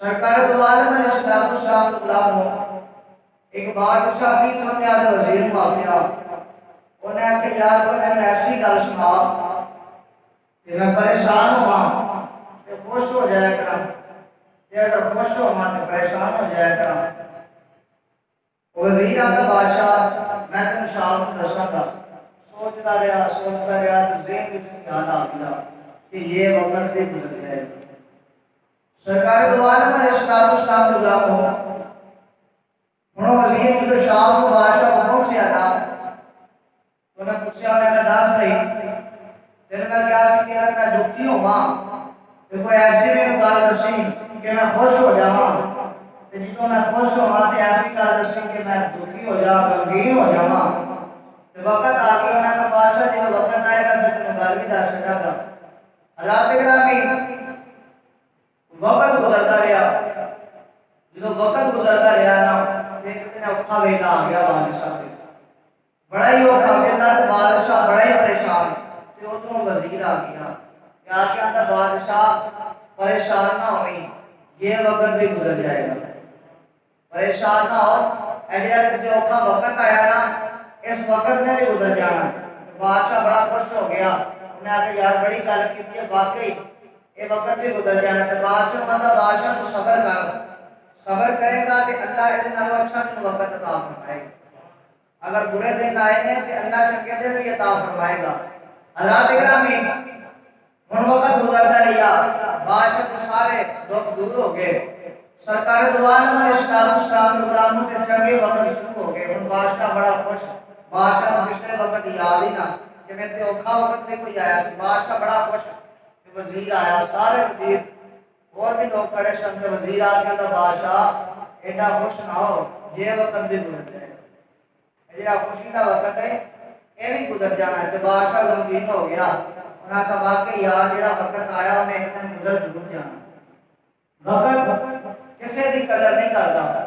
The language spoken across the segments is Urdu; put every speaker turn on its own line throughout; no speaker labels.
سرکار دو عالم علیہ السلام غلام ہو ایک بادشاہ سی تو نے آدھے وزیر کو آگیا انہیں آکھے یار انہیں میں ایسی گل سنا کہ میں پریشان ہوا کہ خوش ہو جائے کرم کہ اگر خوش ہوا تو پریشان ہو جائے کرم وزیر آتا بادشاہ میں تم شاہ کو دساں گا سوچتا رہا تو ذہن میں خیال آ گیا کہ یہ وقت بھی گزر جائے گا سرکار دو عالم علیہ السلام کے غلام ہو انہوں وزیر کی جو شاہ کو بادشاہ کو پہنچے آنا انہیں پوچھا انہیں کہا داس بھائی تیرے کا کیا سی کہ میں دکھی ہوں ماں کہ کوئی ایسی میں گال دسی کہ میں خوش ہو جاواں تے جدوں میں خوش ہواں تے ایسی گال دسی کہ میں دکھی ہو جا غمگین ہو جاواں تے وقت آ گیا انہیں کہا بادشاہ جب وقت آئے گا پھر تمہیں گل بھی دس چھڈاں گا حضرات گرامی وقت گزرتا رہا جب وقت گزرتا رہا نا ایک دن اوکھا ویلا آ گیا بادشاہ پہ بڑا ہی اوکھا ویلا تے بادشاہ بڑا ہی پریشان تے ادھروں وزیر آ گیا کیا کہتا بادشاہ پریشان نہ ہوئی یہ وقت بھی گزر جائے گا پریشان نہ ہو ایڈیا جو اوکھا وقت آیا نا اس وقت نے بھی گزر جانا بادشاہ بڑا خوش ہو گیا انہیں آگے یار بڑی گل کی ہے واقعی یہ وقت بھی گزر جانا ہے بادشاہ بادشاہ تو صبر کر صبر کرے گا کہ اللہ اذن اللہ اچھا دن وقت عطا فرمائے گا اگر برے دن آئے ہیں تو اللہ چنگے دن بھی عطا فرمائے گا حضرات گرامی ان وقت گزرتا رہا بادشاہ کے سارے دکھ دور ہو گئے سرکار دو عالم علیہ السلام کے غلاموں کے چنگے وقت شروع ہو گئے ان بادشاہ بڑا خوش بادشاہ کو پچھلے وقت یاد ہی نہ کہ میں تے اوکھا وقت میں کوئی آیا بادشاہ بڑا خوش کہ وزیر آیا سارے وزیر اور بھی لوگ کھڑے سن کے وزیر آ کے تو بادشاہ ایڈا خوش نہ ہو یہ وقت بھی گزر جائے یہ خوشی کا وقت ہے یہ بھی گزر جانا ہے تو بادشاہ غمگین ہو گیا انہاں کا واقعی یار جڑا وقت آیا انہیں ایک دن گزر ضرور جانا وقت کسی کی قدر نہیں کرتا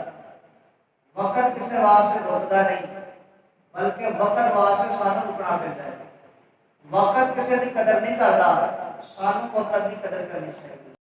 وقت کسی واسطے رکتا نہیں بلکہ وقت واسطے سانو رکنا پڑتا ہے وقت کسی کی قدر نہیں کرتا سانو وقت کی قدر کرنی چاہیے